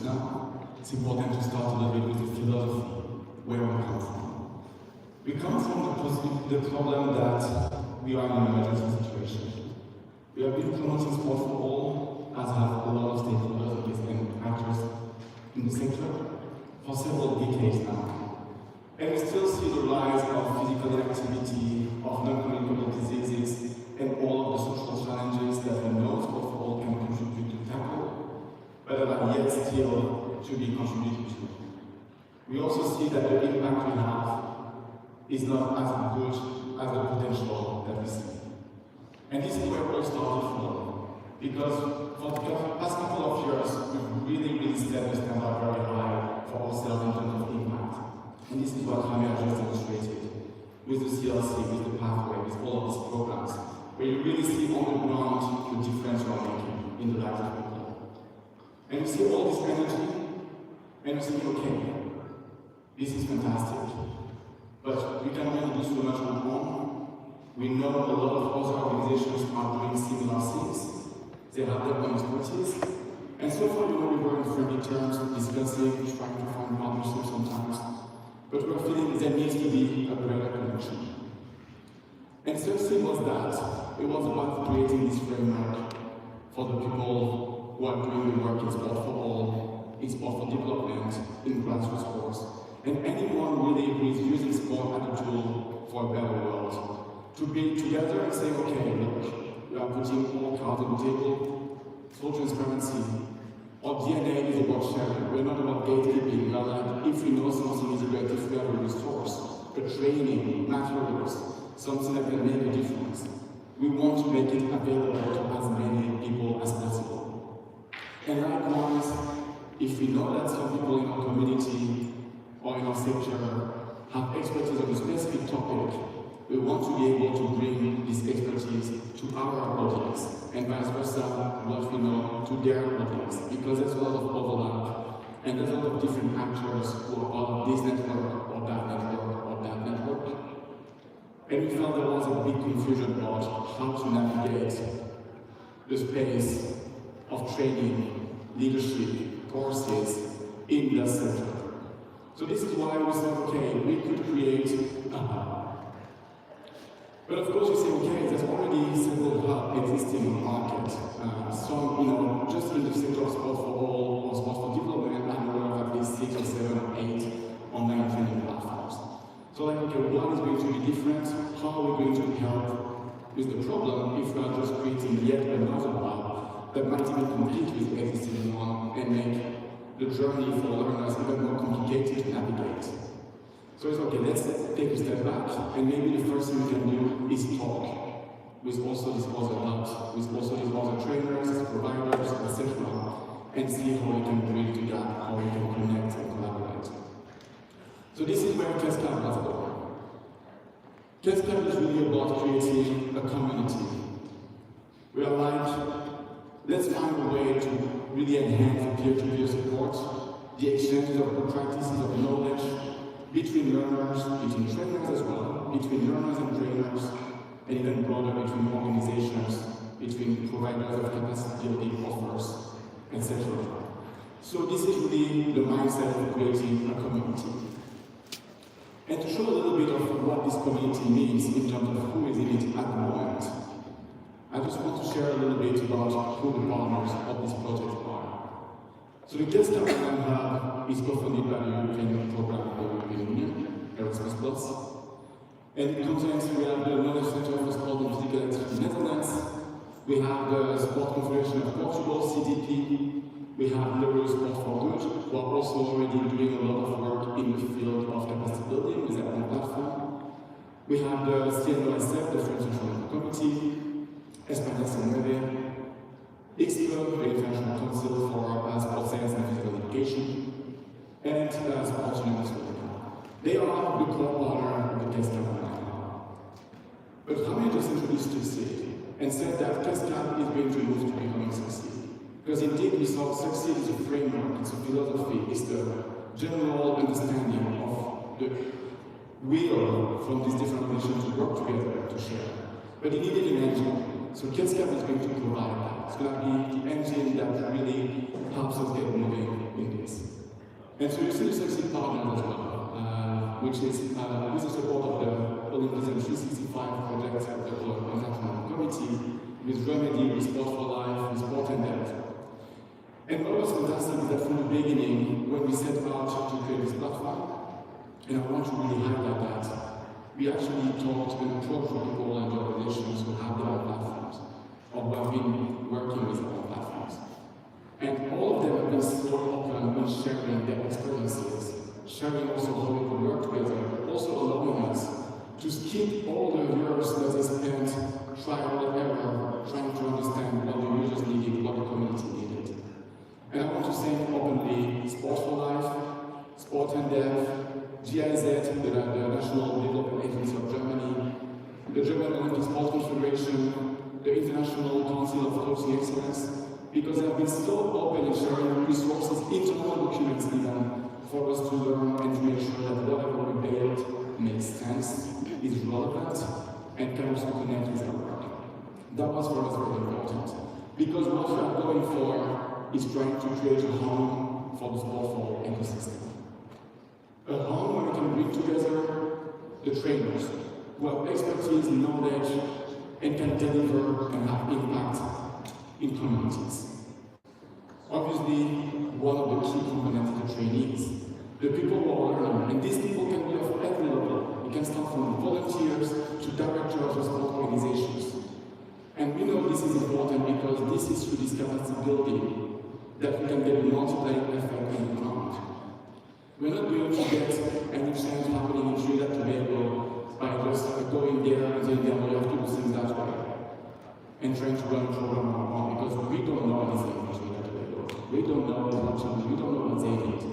just now, it's important to start a little bit with the philosophy, where we come from. We come from the problem that we are in an emergency situation. We have been promoting sport for all, as have a lot of stakeholders and actors in the sector for several decades now. And we still see the rise of physical inactivity, of non-communicable diseases, and all of the social challenges that we know sport for all can contribute to tackle, but that are yet still to be contributed to. We also see that the impact we have is not as good as the potential that we see. And this is where we started from, because for the past couple of years, we've really set the standard very high for ourselves in terms of impact. And this is what Javier just demonstrated with the CLC, with the pathway, with all of these programs, where you really see on the ground the difference you are making in the lives of people. And you see all this energy, and you think, okay, this is fantastic, but we can only do so much on our own. We know a lot of other organizations are doing similar things. They have their own expertise. And so far, we were in friendly terms, discussing, trying to find partnerships sometimes, but we're feeling there needs to be a greater connection. And third thing was that it was about creating this framework for the people who are doing the work in sport for all, in sport for development, in grassroots sports, and anyone really who is using sport as a tool for a better world. To be together and say, okay, look, we are putting all cards on the table, full transparency. Our DNA is about sharing. We're not about gatekeeping. We are like, if we know something is great, if we have a resource, a training, materials, something that can make a difference, we want to make it available to as many people as possible. And likewise, if we know that some people in our community or in our sector have expertise on a specific topic, we want to be able to bring this expertise to our audience, and vice versa, what we know to their audience, because there's a lot of overlap, and there's a lot of different actors who are part of this network, or that network, or that network. And we felt there was a big confusion about how to navigate the space of training, leadership, courses in the sector. So this is why we said, okay, we could create a hub. But of course you say, okay, there's already several hubs existing on the market. Some, just in the sector of sport for all or sport for development, I'm aware of at least 6 or 7 or 8 online training platforms. So like, okay, what is going to be different? How are we going to help with the problem if we are just creating yet another hub that might even compete with the existing one and make the journey for learners even more complicated to navigate? So it's okay, let's take a step back, and maybe the first thing we can do is talk with also these other hubs, with also these other trainers, providers, etc., and see how we can bridge to that, how we can connect and collaborate. So this is where KESCAB was born. KESCAB is really about creating a community. We are like, let's find a way to really enhance peer-to-peer support, the exchanges of practices of knowledge, between learners, between trainers as well, between learners and trainers, and even broader between organizations, between providers of capacity building offers, etc. So this is really the mindset of creating a community. And to show a little bit of what this community means in terms of who is in it at the moment, I just want to share a little bit about who the partners of this project are. So the KESCAB Online Hub is co-funded by the European program of the European Union, Erasmus+. And it contains, we have the Knowledge Center for Sport and Physical Activity in the Netherlands, we have the Sport Confederation of Portugal, CDP, we have Laureus for Good, who are also already doing a lot of work in the field of capacity building with their own platform. We have the CNOSF, the French National Committee, España and Mueve, ICSSPE, the International Council for Sport Science and Physical Education, and Sport University. They are the core partner of the KESCAB Online Hub. But Javier just introduced to SIG and said that KESCAB is going to move to becoming Succeed. Because indeed we saw Succeed is a framework, it's a philosophy, it's the general understanding of the will from these different nations to work together to share. But it needed an engine. So KESCAB is going to provide that. It's going to be the engine that really helps us get moving in this. And so you see the succeed partners as well, which is with the support of the Olympism 365 project of the International Committee, with Remedy, with Sport for Life, with Sport and Health. And what was fantastic is that from the beginning, when we set out to create this platform, and I want to really highlight that, we actually talked and approached people and organizations who have their own platforms, or who have been working with their own platforms. And all of them have been so open in sharing their experiences, sharing also how we could work together, but also allowing us to skip all the years that they spent trial and error, trying to understand what the users needed, what the community needed. And I want to thank openly Sport for Life, Sport and Dev, GIZ, the National Development Agency of Germany, the German Olympic Sport Confederation, the International Council of Coaching Excellence, because they have been so open in sharing resources, internal documents even, for us to learn and to make sure that whatever we build makes sense, is relevant, and can also connect with our work. That was for us very important, because what we are going for is trying to create a home for the sport for ecosystem. A home where we can bring together the trainers who have expertise, knowledge, and can deliver and have impact in communities. Obviously, one of the key components is the trainees, the people who are learning, and these people can be of every level. It can start from volunteers to directors of sport organizations. And we know this is important because this is through this capacity building that we can get a multiplier effect on the ground. We're not going to get any change happening in Trinidad and Tobago by just going there and saying, yeah, we have to do things that way, and trying to run a program on our own, because we don't know anything in Trinidad and Tobago. We don't know what to do, we don't know what they need.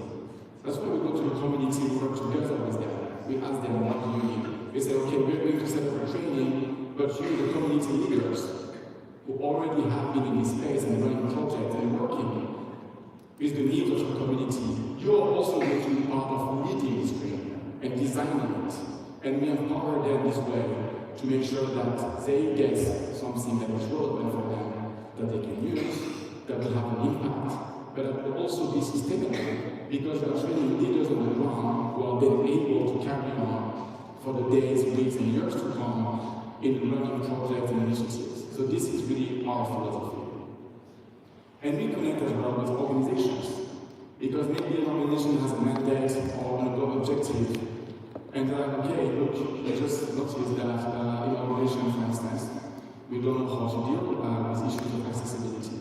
That's why we go to the community, we work together with them. We ask them, what do you need? We say, okay, we're going to set up a training, but you, the community leaders, who already have been in this space and running projects and working with the needs of the community, you are also going to be part of leading this training and designing it. And we empower them this way to make sure that they get something that is relevant for them, that they can use, that will have an impact, but that will also be sustainable, because we are training leaders on the ground who are then able to carry on for the days, weeks, and years to come in running projects and initiatives. So this is really our philosophy. And we connect as well with organizations, because maybe an organization has a mandate or an objective, and they're like, okay, look, I just noticed that in our organization, for instance, we don't know how to deal with issues of accessibility.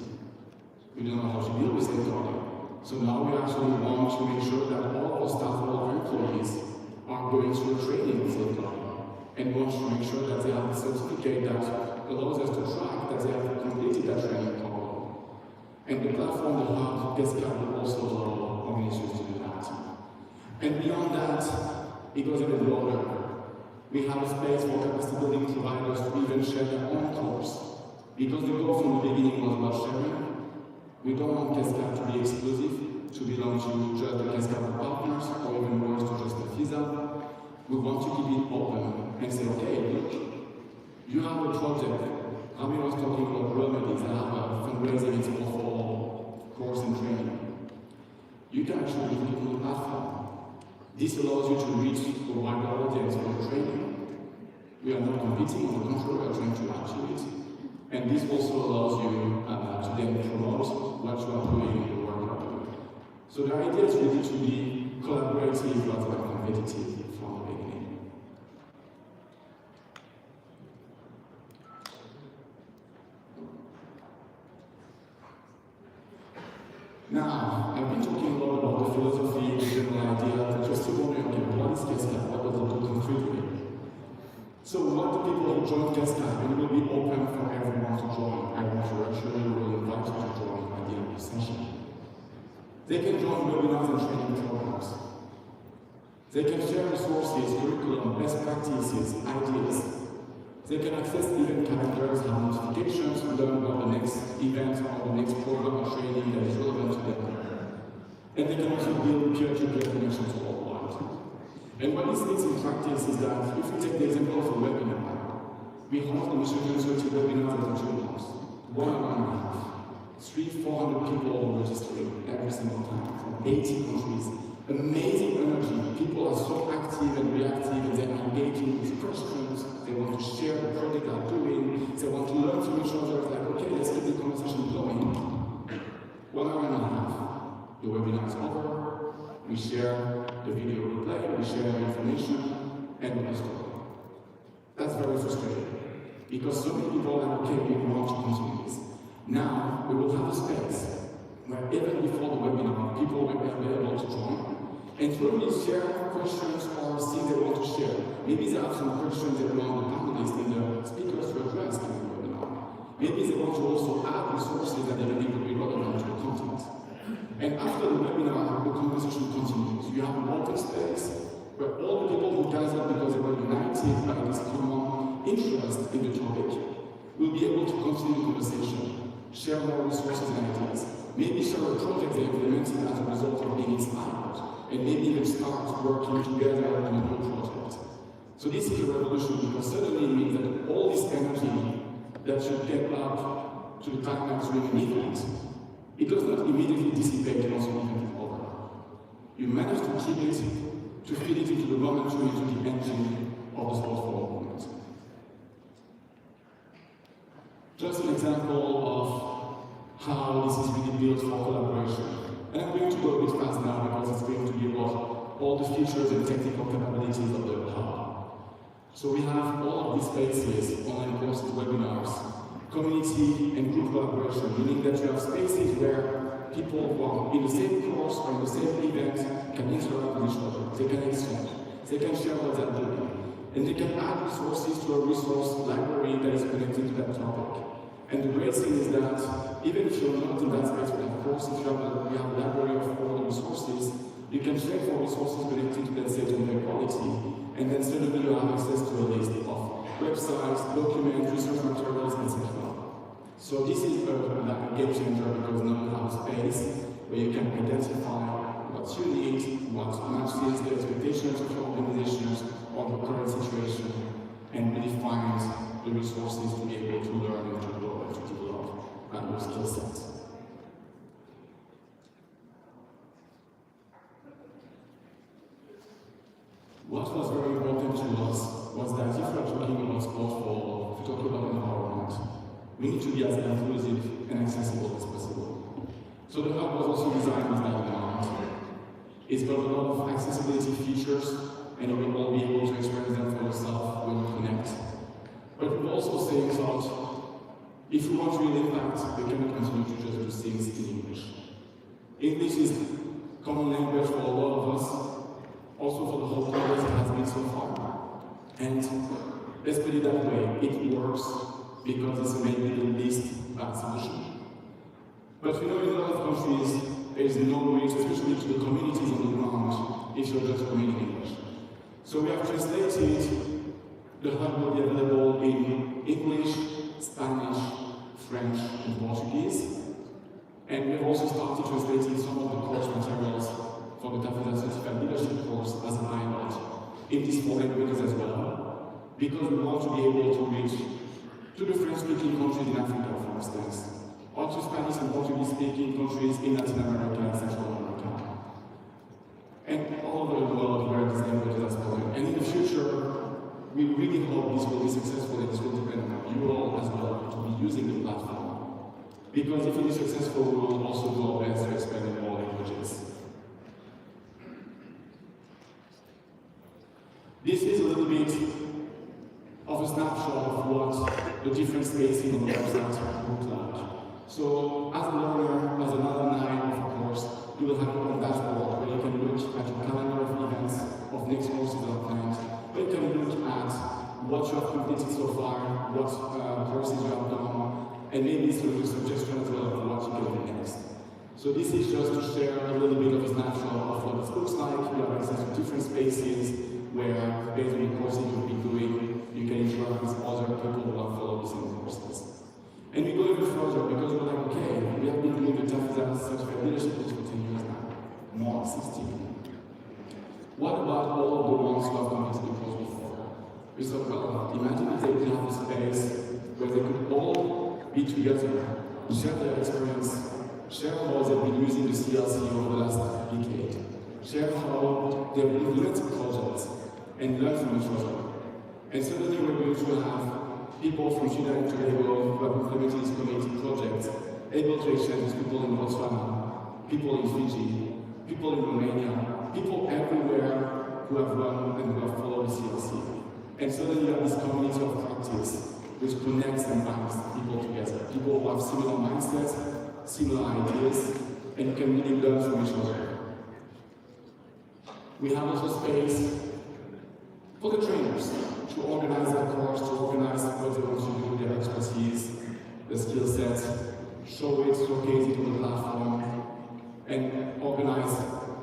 We don't know how to deal with safeguarding. So now we actually want to make sure that all of our staff, all of our employees, are going through training in safeguarding, and want to make sure that they have a certificate that allows us to track that they have completed that training program. And the platform, the hub, KESCAB will also allow organizations to do that. And beyond that, it goes even broader. We have a space for capacity building providers to even share their own course. Because the goal from the beginning was about sharing. We don't want KESCAB to be exclusive, to belong to just the KESCAB partners, or even worse, to just TAFISA. We want to keep it open and say, okay, look, you have a project. Rami was talking about remedies that have a fundraising and support for all course and training. You can actually put it on the platform. This allows you to reach a wider audience for the training. We are not competing, on the contrary, we are trying to add to it. And this also allows you to then promote what you are doing in the work you are doing. So the idea is really to be collaborative rather than competitive from the beginning. Now, I've been talking a lot about the philosophy, the general idea, but just to wonder, okay, what is KESCAB? What does it do concretely? So what do people who join KESCAB? It will be open for everyone to join. Everyone virtually will invite you to join at the end of the session. They can join webinars and training programs. They can share resources, curriculum, best practices, ideas. They can access event calendars, have notifications, learn about the next event or the next program or training that is relevant to them. And they can also build peer-to-peer connections worldwide. And what this means in practice is that if we take the example of a webinar, we host the mission consortium webinars every 2 months, 1 and a half. 300-400 people registering every single time from 80 countries. Amazing energy. People are so active and reactive, and they're engaging with questions. They want to share the project they're doing. They want to learn from each other. It's like, okay, let's keep the conversation going. 1 hour and a half. The webinar is over. We share the video replay, we share the information, and we stop. That's very frustrating. Because so many people are okay, we want to continue this. Now, we will have a space where even before the webinar, people will be able to join and to really share questions or things they want to share. Maybe they have some questions that want the panelists and the speakers to address in the webinar. Maybe they want to also add resources that they believe will be relevant to the content. And after the webinar, the conversation continues. You have an open space where all the people who gathered because they were united by this common interest in the topic will be able to continue the conversation, share more resources and ideas, maybe share a project they implemented as a result of being inspired, and maybe even start working together on a new project. So this is a revolution because suddenly it means that all this energy that should get up to the climax during an event, it does not immediately dissipate once the event is over. You manage to keep it, to feed it into the momentary, into the engine of the sport for all movement. Just an example of how this is really built for collaboration. And I'm going to go a bit fast now because it's going to be about all the features and technical capabilities of the hub. So we have all of these spaces, online courses, webinars, community and group collaboration, meaning that you have spaces where people who are in the same course or in the same event can interact with each other, they can exchange, they can share what they're doing, and they can add resources to a resource library that is connected to that topic. And the great thing is that even if you're not in that space, but of course if you have a library of all resources, you can check for resources connected to that certain quality, and then suddenly you have access to a list of websites, documents, research materials, etc. So this is like a game changer because now you have a space where you can identify what you need, what matches the expectations of your organizations or the current situation, and really find the resources to be able to learn and to grow and to develop your skill sets. What was very important to us was that if we're talking about sport for all, if we're talking about empowerment, we need to be as inclusive and accessible as possible. So the hub was also designed with that in mind. It's got a lot of accessibility features, and you will all be able to experience them for yourself when you connect. But we've also saying that if we want real impact, we cannot continue to just do things in English. English is common language for a lot of us, also for the whole Congress it has been so far. And let's put it that way, it works because it's maybe the least bad solution. But we know in a lot of countries, there is no reach, especially to the communities on the ground, if you're just coming in English. So we have translated, the hub will be available in English, Spanish, French, and Portuguese. And we've also started translating some of the course materials for the TAFISA Certified Leadership course as an IELTS in these 4 languages as well, because we want to be able to reach to the French-speaking countries in Africa, for instance, or to Spanish and Portuguese-speaking countries in Latin America and Central America, and all over the world where these languages are spoken. And in the future, we really hope this will be successful, and this will depend on you all as well to be using the platform. Because if it is successful, we will also do our best to expand in more languages. This is a little bit of a snapshot of what the different spaces on the website look like. So, as a learner, as an alumni, of course, you will have your own dashboard where you can look at your calendar of events, of next courses that are planned, where you can look at what you have completed so far, what courses you have done, and maybe sort of a suggestion as well of what you can do next. So this is just to share a little bit of a snapshot of what this looks like. You have access to different spaces where, based on the courses you'll be doing, you can interact with other people who have followed the same courses. And we go even further because we're like, okay, we have been doing the TAFISA Certified Leadership course for 10 years now, more, 16. What about all of the ones who have completed the course before? We thought, well, imagine if they could have a space where they could all be together share their experience, share how they've been using the CLC over the last decade, share how they've implemented projects, and learn from each other. And suddenly we're going to have people from Trinidad and Tobago who have implemented this community project, able to exchange with people in Botswana, people in Fiji, people in Romania, people everywhere who have run and who have followed the CLC. And suddenly you have this community of practice which connects and binds people together. People who have similar mindsets, similar ideas, and you can really learn from each other. We have also space for the trainers to organize their course, to organize what they want to do, their expertise, their skill sets, show it, showcase it on the platform, and organize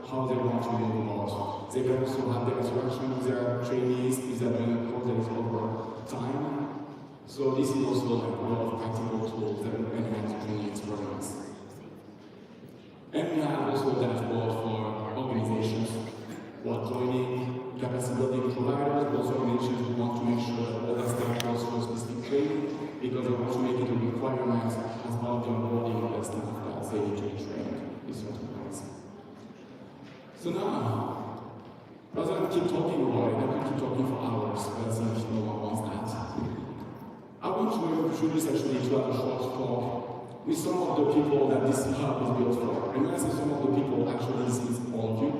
how they want to move about. They can also have their interaction with their trainees if they're doing a project over time. So this is also like a lot of practical tools that enhance training experience. And we have also a dashboard for organizations who are joining capacity building providers, but also organizations who want to make sure that all their staff goes for specific training because they want to make it a requirement as part of the onboarding of their staff that they need to be trained in certain ways. So now, rather than keep talking about it, I can keep talking for hours, but essentially no one wants that. I want to introduce actually to have a short talk with some of the people that this hub is built for. And when I say some of the people, actually this is all of you,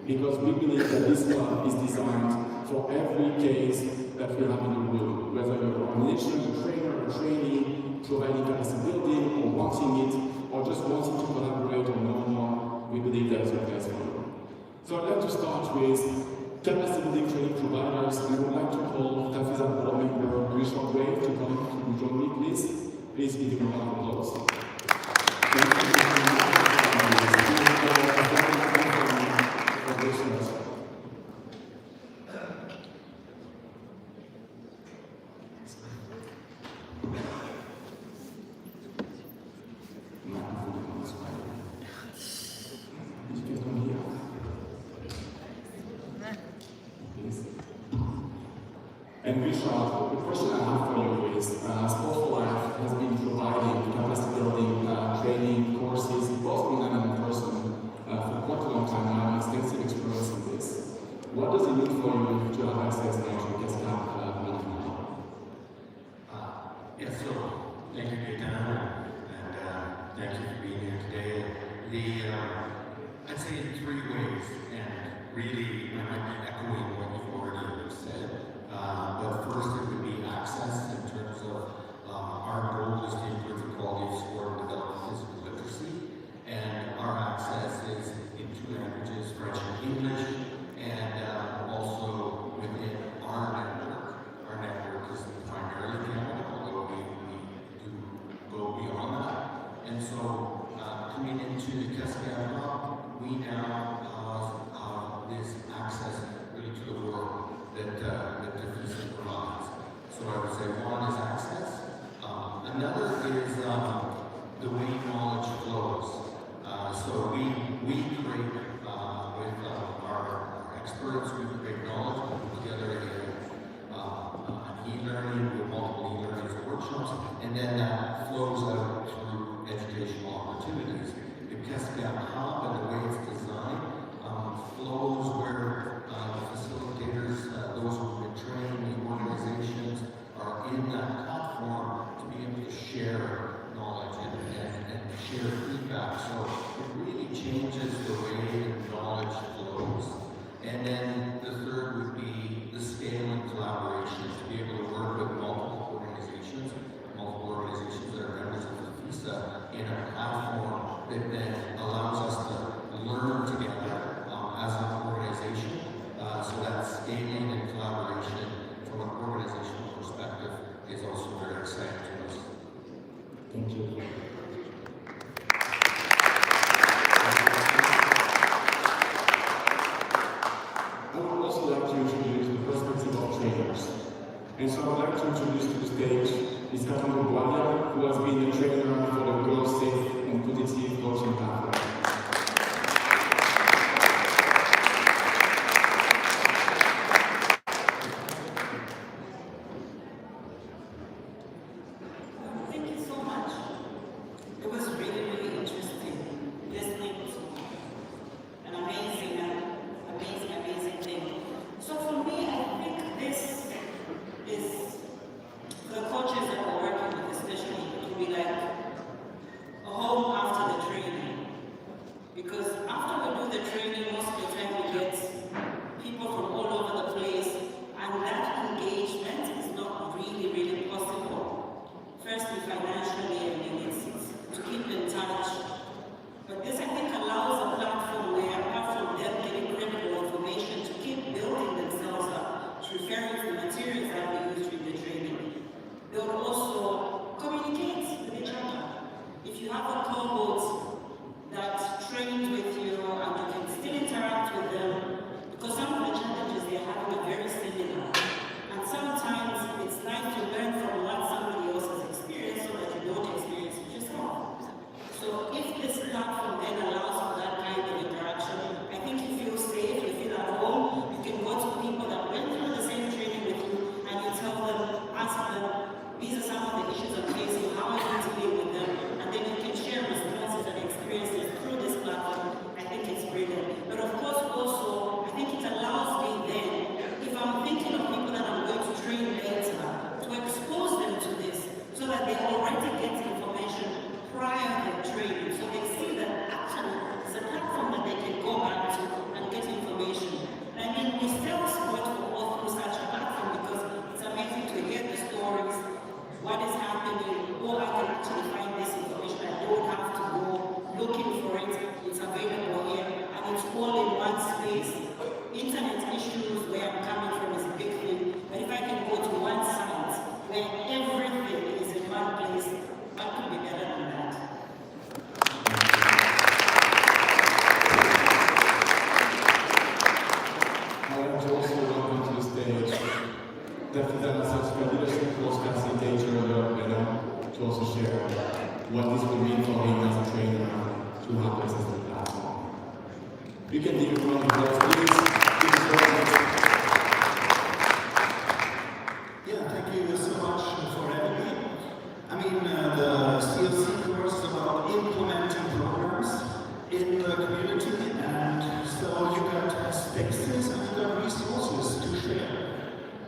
because we believe that this hub is designed for every case that we have in the room, whether you're an organization, a trainer, a trainee, providing capacity building, or wanting it, or just wanting to collaborate or know more, we believe that is the best for you. So I'd like to start with capacity building training providers, and I would like to call TAFISA board member Richard Wave to come to join me, please. Please give him a round of applause. And Richard, the question I have for you is, Sport for Life has been providing capacity building training courses, both online and in person, for quite a long time now, extensive experience in this. What does it mean for you to have access now to KESCAB Online Hub? Yes, so thank you, Gaetano, and thank you for being here today. I'd say in 3 ways, and really I might be echoing what you've already said. But first, it would be access in terms of our goal is to improve the quality of sport and develop physical literacy. And our access is in 2 languages, French and English, and also within our network. Our network is primarily Canada, although we do go beyond that. And so, coming into the KESCAB Hub, we now have this access really to the world that TAFISA provides. So I would say one is access. Another is the way knowledge flows. So we create with our experts, we create knowledge, we put together an e-learning, with multiple e-learnings and workshops, and then that flows out through educational opportunities. The KESCAB Hub and the way it's designed flows where facilitators, those who have been trained, the organizations are in that platform to be able to share knowledge and share feedback. So it really changes the way knowledge flows. And then the third would be the scale and collaboration, to be able to work with multiple organizations that are members of TAFISA in a platform that then allows us to learn together as an organization. So that scaling and collaboration from an organizational perspective is also very exciting to us. Thank you. I would also like to introduce the perspective of trainers. And so I would like to introduce to the stage Ms. Katano Guadia, who has been a trainer for the Girls Safe and Positive Coaching Pathway. you financially, I mean, it's to keep in touch. But this, I think, allows a platform where, apart from them getting critical information, to keep building themselves up, referring to the materials that we use during the training. They'll also communicate with each other. If you have a cohort that trains with you and you can still interact with them, because some of the challenges they're having are very similar. And sometimes it's nice to learn from what somebody else has experienced so that you don't experience it yourself. So if this platform then allows for that kind of interaction, I think you feel safe, you feel at home, you can go to people that went through the same training with you and you tell them, ask them, these are some of the issues I'm facing, how am I dealing with them? And then you can share responses and experiences through this platform. I think it's brilliant. But of course also, I think it allows me then, if I'm thinking of people that I'm going to train later, to expose them to this so that they already get information prior to training. So they see that actually it's a platform that they can go back to and get information. I mean, we still support for all through such a platform because it's amazing to hear the stories, what is happening, or I can actually find this information. I don't have to go looking for it. It's available here, and it's all in one space. Internet issues where I'm coming from is a big thing, but if I can go to one site where everything is in one place, what could be better than that? I want to also welcome to the stage TAFISA leadership course facilitator, to also share what this will mean for him as a trainer to have access to the platform. You can give a round of applause, please. Yeah, thank you so much for having me. I mean, the CLC course is about implementing programs in the community, and so you got spaces and you got resources to share.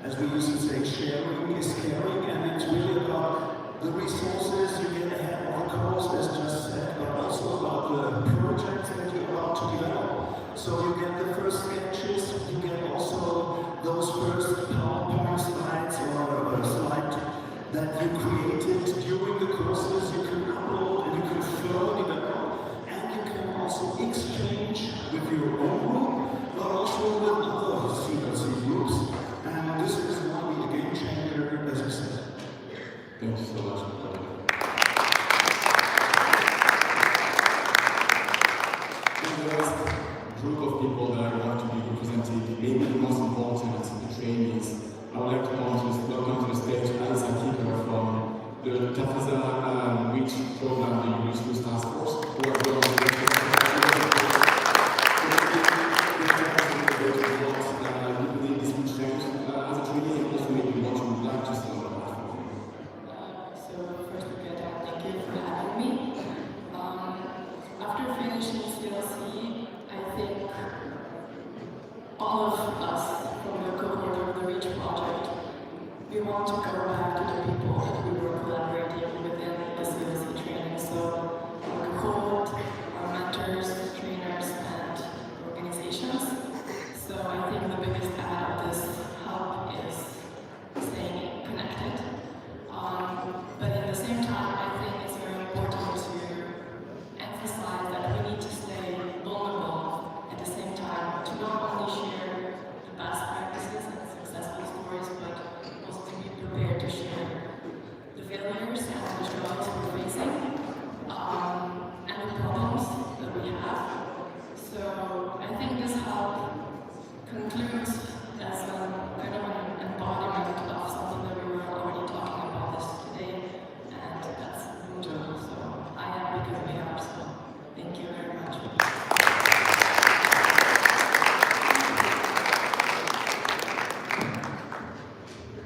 As we used to say, sharing is caring, and it's really about the resources you get ahead of the course, as just said, but also about the projects that you're about to develop. So you get the first sketches, you get also those first PowerPoint slides or a slide that you created during the courses. You can upload and you can further develop, and you can also exchange with your own group, but also with other CLC groups. And this is going to be a game changer, as I said. Thank you so much for coming. The last group of people that I want to be represented, maybe the most important, the trainees. I would like to welcome to the stage ICSSPE from the TAFISA REACH program, the Erasmus Task Force, who are going to all of us from the cohort of the REACH project, we want to go back to the people that we were collaborating within the CLC training. So our cohort, our mentors, trainers, and organizations. So I think the biggest add of this hub is staying connected. But at the same time, I think it's very important to emphasize that we need to stay vulnerable at the same time, to not only share the best practices and successful stories, but also to be prepared to share the failures and the struggles we're facing, and the problems that we have. So I think this hub concludes as a kind of an embodiment of something that we were already talking about this today, and that's Mueve. So I am because we are. So thank you very much.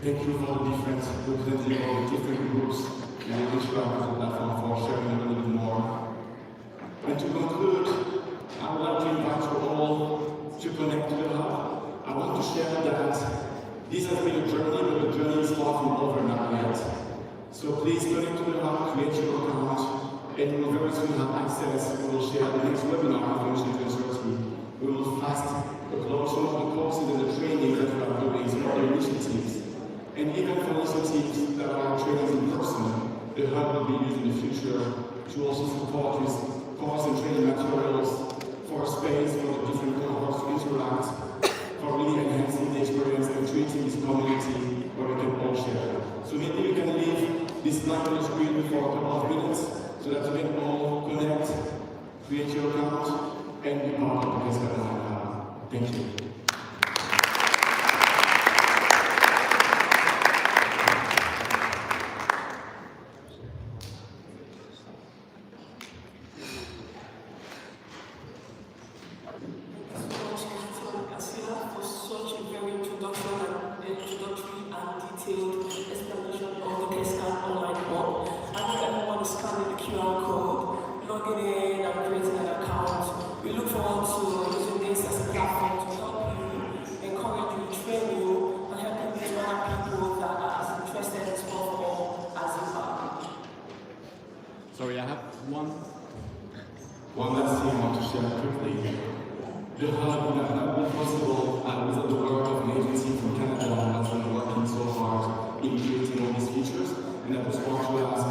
Thank you for the different representatives of the different groups and which are the platform for sharing a little bit more. And to conclude, I would like to invite you all to connect to the hub. I want to share that this has been a journey, but the journey is far from over now yet. So please connect to the hub, create your account, and you will very soon have access. We will share the next webinar information consortium. We will fast upload some of the courses and the training that we are doing, some other initiatives. And even for initiatives that are trainings in person, the hub will be used in the future to also support with course and training materials for space for the different cohorts to interact, for really enhancing the experience and creating this community where we can all share. So maybe we can leave this language screen for a couple of minutes so that we can all connect, create your account, and be part of the KESCAB Online Hub. Thank you. Sorry, I have one last thing I want to share quickly. The hub will be possible without the work of an agency from Canada that has been working so hard in creating all these features. And I just want to ask